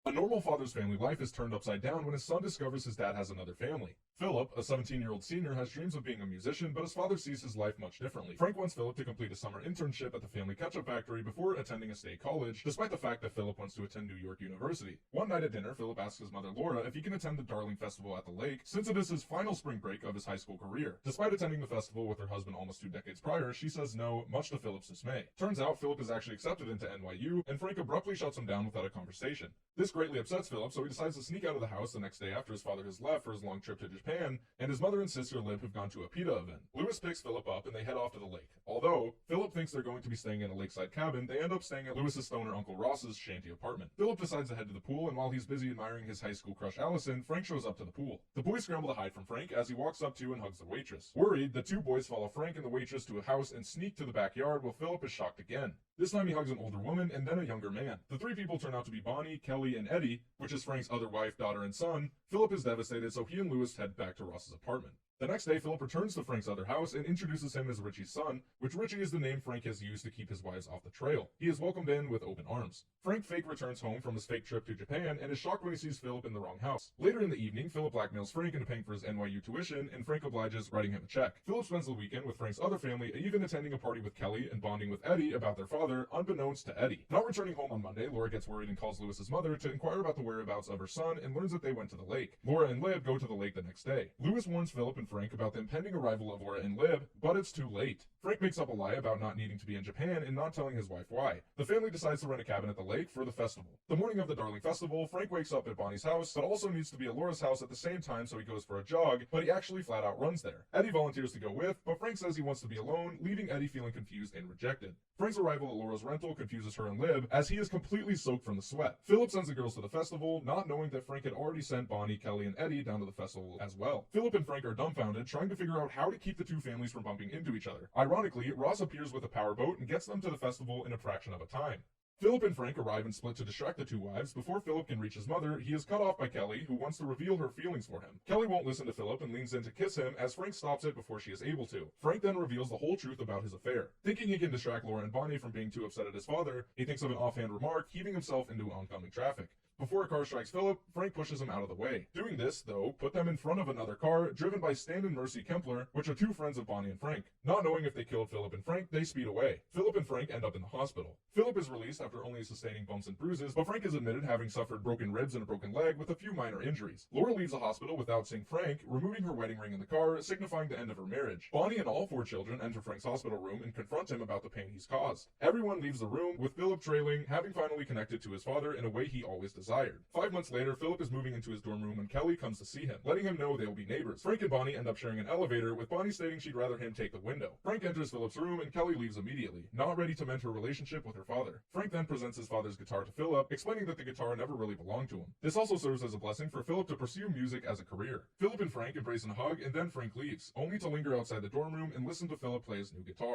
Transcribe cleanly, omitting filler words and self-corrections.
A normal father's family life is turned upside down when his son discovers his dad has another family. Philip, a 17-year-old senior, has dreams of being a musician, but his father sees his life much differently. Frank wants Philip to complete a summer internship at the family ketchup factory before attending a state college, despite the fact that Philip wants to attend New York University. One night at dinner, Philip asks his mother Laura if he can attend the Darling Festival at the lake, since it is his final spring break of his high school career. Despite attending the festival with her husband almost 2 decades prior, she says no, much to Philip's dismay. Turns out Philip is actually accepted into NYU, and Frank abruptly shuts him down without a conversation. This greatly upsets Philip, so he decides to sneak out of the house the next day after his father has left for his long trip to Japan, and his mother and sister Lib have gone to a PETA event. Lewis picks Philip up and they head off to the lake. Although Philip thinks they're going to be staying in a lakeside cabin, they end up staying at Lewis's stoner Uncle Ross's shanty apartment. Philip decides to head to the pool, and while he's busy admiring his high school crush Allison, Frank shows up to the pool. The boys scramble to hide from Frank as he walks up to and hugs the waitress. Worried, the two boys follow Frank and the waitress to a house and sneak to the backyard while Philip is shocked again. This time he hugs an older woman and then a younger man. The three people turn out to be Bonnie, Kelly, and Eddie, which is Frank's other wife, daughter, and son. Philip is devastated, so he and Lewis head back to Ross's apartment. The next day, Philip returns to Frank's other house and introduces him as Richie's son, which Richie is the name Frank has used to keep his wives off the trail. He is welcomed in with open arms. Frank fake returns home from his fake trip to Japan and is shocked when he sees Philip in the wrong house. Later in the evening, Philip blackmails Frank into paying for his NYU tuition, and Frank obliges, writing him a check. Philip spends the weekend with Frank's other family, even attending a party with Kelly and bonding with Eddie about their father, unbeknownst to Eddie. Not returning home on Monday, Laura gets worried and calls Lewis's mother to inquire about the whereabouts of her son and learns that they went to the lake. Laura and Lib go to the lake the next day. Lewis warns Philip and Frank about the impending arrival of Laura and Lib, but it's too late. Frank makes up a lie about not needing to be in Japan and not telling his wife why. The family decides to rent a cabin at the lake for the festival. The morning of the Darling Festival, Frank wakes up at Bonnie's house, but also needs to be at Laura's house at the same time, so he goes for a jog, but he actually flat out runs there. Eddie volunteers to go with, but Frank says he wants to be alone, leaving Eddie feeling confused and rejected. Frank's arrival at Laura's rental confuses her and Lib, as he is completely soaked from the sweat. Philip sends the girls to the festival, not knowing that Frank had already sent Bonnie, Kelly, and Eddie down to the festival as well. Philip and Frank are dumbfounded, trying to figure out how to keep the two families from bumping into each other. Ironically, Ross appears with a powerboat and gets them to the festival in a fraction of a time. Philip and Frank arrive and split to distract the two wives. Before Philip can reach his mother, he is cut off by Kelly, who wants to reveal her feelings for him. Kelly won't listen to Philip and leans in to kiss him as Frank stops it before she is able to. Frank then reveals the whole truth about his affair. Thinking he can distract Laura and Bonnie from being too upset at his father, he thinks of an offhand remark, heaving himself into oncoming traffic. Before a car strikes Philip, Frank pushes him out of the way. Doing this, though, put them in front of another car, driven by Stan and Mercy Kempler, which are two friends of Bonnie and Frank. Not knowing if they killed Philip and Frank, they speed away. Philip and Frank end up in the hospital. Philip is released after only sustaining bumps and bruises, but Frank is admitted having suffered broken ribs and a broken leg with a few minor injuries. Laura leaves the hospital without seeing Frank, removing her wedding ring in the car, signifying the end of her marriage. Bonnie and all 4 children enter Frank's hospital room and confront him about the pain he's caused. Everyone leaves the room, with Philip trailing, having finally connected to his father in a way he always desired. 5 months later, Philip is moving into his dorm room when Kelly comes to see him, letting him know they will be neighbors. Frank and Bonnie end up sharing an elevator, with Bonnie stating she'd rather him take the window. Frank enters Philip's room and Kelly leaves immediately, not ready to mend her relationship with her father. Frank then presents his father's guitar to Philip, explaining that the guitar never really belonged to him. This also serves as a blessing for Philip to pursue music as a career. Philip and Frank embrace and hug, and then Frank leaves, only to linger outside the dorm room and listen to Philip play his new guitar.